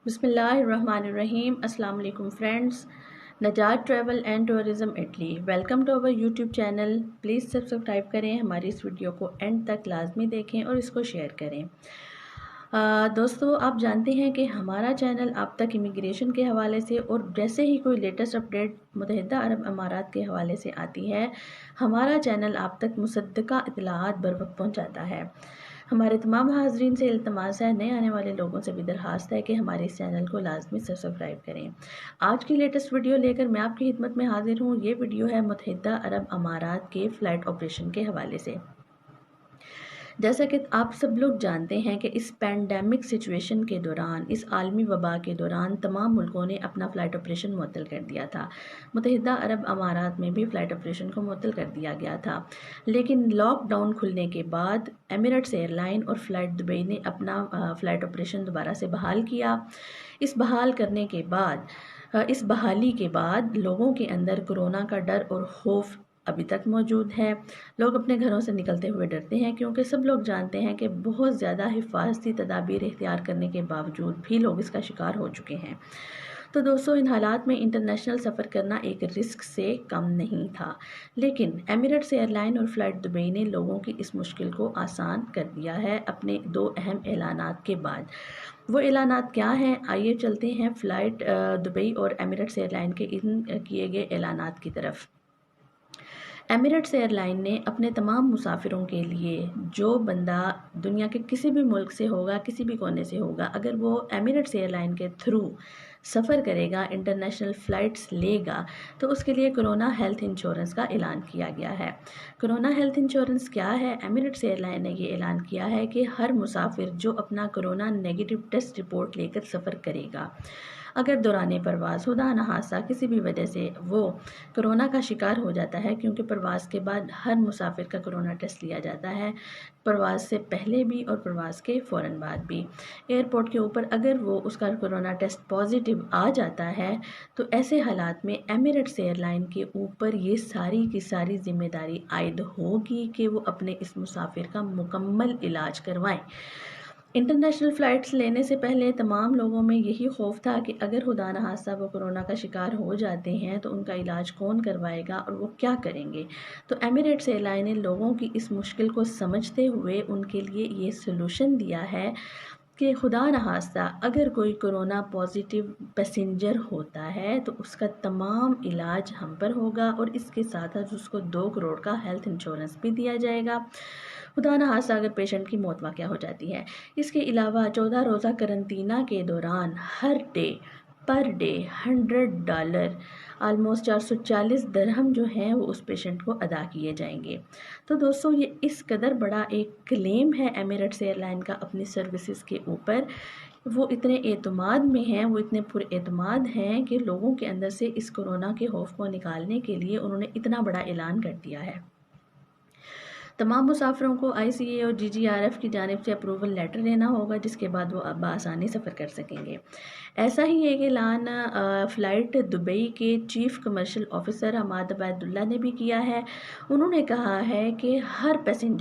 बिस्मिल्लाहिर्रहमानिर्रहीम। अस्सलाम वालेकुम friends. Najat travel and tourism Italy, welcome to our YouTube channel. Please subscribe करें, हमारी इस वीडियो को एंड तक लाजमी देखें और इसको शेयर करें। दोस्तों, आप जानते हैं कि हमारा चैनल आप तक इमिग्रेशन के हवाले से और जैसे ही कोई लेटेस्ट अपडेट मुत्तहिदा अरब अमारात के हवाले से आती है, हमारा चैनल आप तक मुसद्दका इत्तलाआत बर वक्त पहुँचाता है। हमारे तमाम हाजरीन से इल्तमास है, नए आने वाले लोगों से भी दरख्वास्त है कि हमारे इस चैनल को लाजमी सब्सक्राइब करें। आज की लेटेस्ट वीडियो लेकर मैं आपकी खिदमत में हाजिर हूँ। ये वीडियो है मुत्तहिदा अरब अमारात के फ़्लाइट ऑपरेशन के हवाले से। जैसा कि आप सब लोग जानते हैं कि इस पैंडेमिक सिचुएशन के दौरान, इस आलमी वबा के दौरान तमाम मुल्कों ने अपना फ़्लाइट ऑपरेशन मुअत्तल कर दिया था। मुत्तहिदा अरब अमारात में भी फ़्लाइट ऑपरेशन को मुअत्तल कर दिया गया था, लेकिन लॉकडाउन खुलने के बाद एमिरेट्स एयरलाइन और फ़्लाइट दुबई ने अपना फ़्लाइट ऑपरेशन दोबारा से बहाल किया। इस बहाली के बाद लोगों के अंदर कोरोना का डर और खौफ अभी तक मौजूद है। लोग अपने घरों से निकलते हुए डरते हैं, क्योंकि सब लोग जानते हैं कि बहुत ज़्यादा हिफाजती तदाबीर इख्तियार करने के बावजूद भी लोग इसका शिकार हो चुके हैं। तो दोस्तों, इन हालात में इंटरनेशनल सफ़र करना एक रिस्क से कम नहीं था, लेकिन एमिरेट्स एयरलाइन और फ़्लाइट दुबई ने लोगों की इस मुश्किल को आसान कर दिया है अपने दो अहम ऐलानात के बाद। वो ऐलानात क्या हैं? आइए चलते हैं फ़्लाइट दुबई और एमिरेट्स एयरलाइन के इन किए गए ऐलानात की तरफ। एमिरेट्स एयरलाइन ने अपने तमाम मुसाफिरों के लिए, जो बंदा दुनिया के किसी भी मुल्क से होगा, किसी भी कोने से होगा, अगर वो एमिरेट्स एयरलाइन के थ्रू सफ़र करेगा, इंटरनेशनल फ़्लाइट्स लेगा, तो उसके लिए कोरोना हेल्थ इंश्योरेंस का ऐलान किया गया है। कोरोना हेल्थ इंश्योरेंस क्या है? एमिरेट्स एयरलाइन ने ये ऐलान किया है कि हर मुसाफिर जो अपना कोरोना नेगेटिव टेस्ट रिपोर्ट लेकर सफ़र करेगा, अगर दौरान परवाज़ खुदा न खास्ता किसी भी वजह से वो कोरोना का शिकार हो जाता है, क्योंकि परवाज़ के बाद हर मुसाफिर का कोरोना टेस्ट लिया जाता है, परवाज़ से पहले भी और परवाज़ के फ़ौरन बाद भी। एयरपोर्ट के ऊपर अगर वो उसका कोरोना टेस्ट पॉजिटिव आ जाता है, तो ऐसे हालात में एमिरेट्स एयरलाइन के ऊपर ये सारी की सारी ज़िम्मेदारी आयद होगी कि वो अपने इस मुसाफिर का मुकम्मल इलाज करवाएं। इंटरनेशनल फ़्लाइट्स लेने से पहले तमाम लोगों में यही खौफ था कि अगर खुदा न खास्ता वो कोरोना का शिकार हो जाते हैं, तो उनका इलाज कौन करवाएगा और वो क्या करेंगे। तो एमिरेट्स एयरलाइन ने लोगों की इस मुश्किल को समझते हुए उनके लिए ये सलूशन दिया है कि खुदा न खास्ता अगर कोई कोरोना पॉजिटिव पैसेंजर होता है, तो उसका तमाम इलाज हम पर होगा और इसके साथ साथ उसको 2 करोड़ का हेल्थ इंश्योरेंस भी दिया जाएगा। खुदा न खास्ता अगर पेशेंट की मौत वाक़या हो जाती है। इसके अलावा 14 रोज़ा करंतना के दौरान पर डे $100 आलमोस्ट 440 दरहम जो हैं वो उस पेशेंट को अदा किए जाएंगे। तो दोस्तों, ये इस कदर बड़ा एक क्लेम है एमिरेट्स एयरलाइन का अपनी सर्विसेज के ऊपर। वो इतने एतमाद में हैं, वो इतने पुरएतमाद हैं कि लोगों के अंदर से इस कोरोना के खौफ को निकालने के लिए उन्होंने इतना बड़ा ऐलान कर दिया है। तमाम मुसाफिरों को ICA और GGRF की जानिब से अप्रूवल लेटर लेना होगा, जिसके बाद वो बआसानी सफ़र कर सकेंगे। ऐसा ही एक ऐलान फ़्लाइट दुबई के chief commercial officer Hamad Obaidullah ने भी किया है। उन्होंने कहा है कि हर पैसेंजर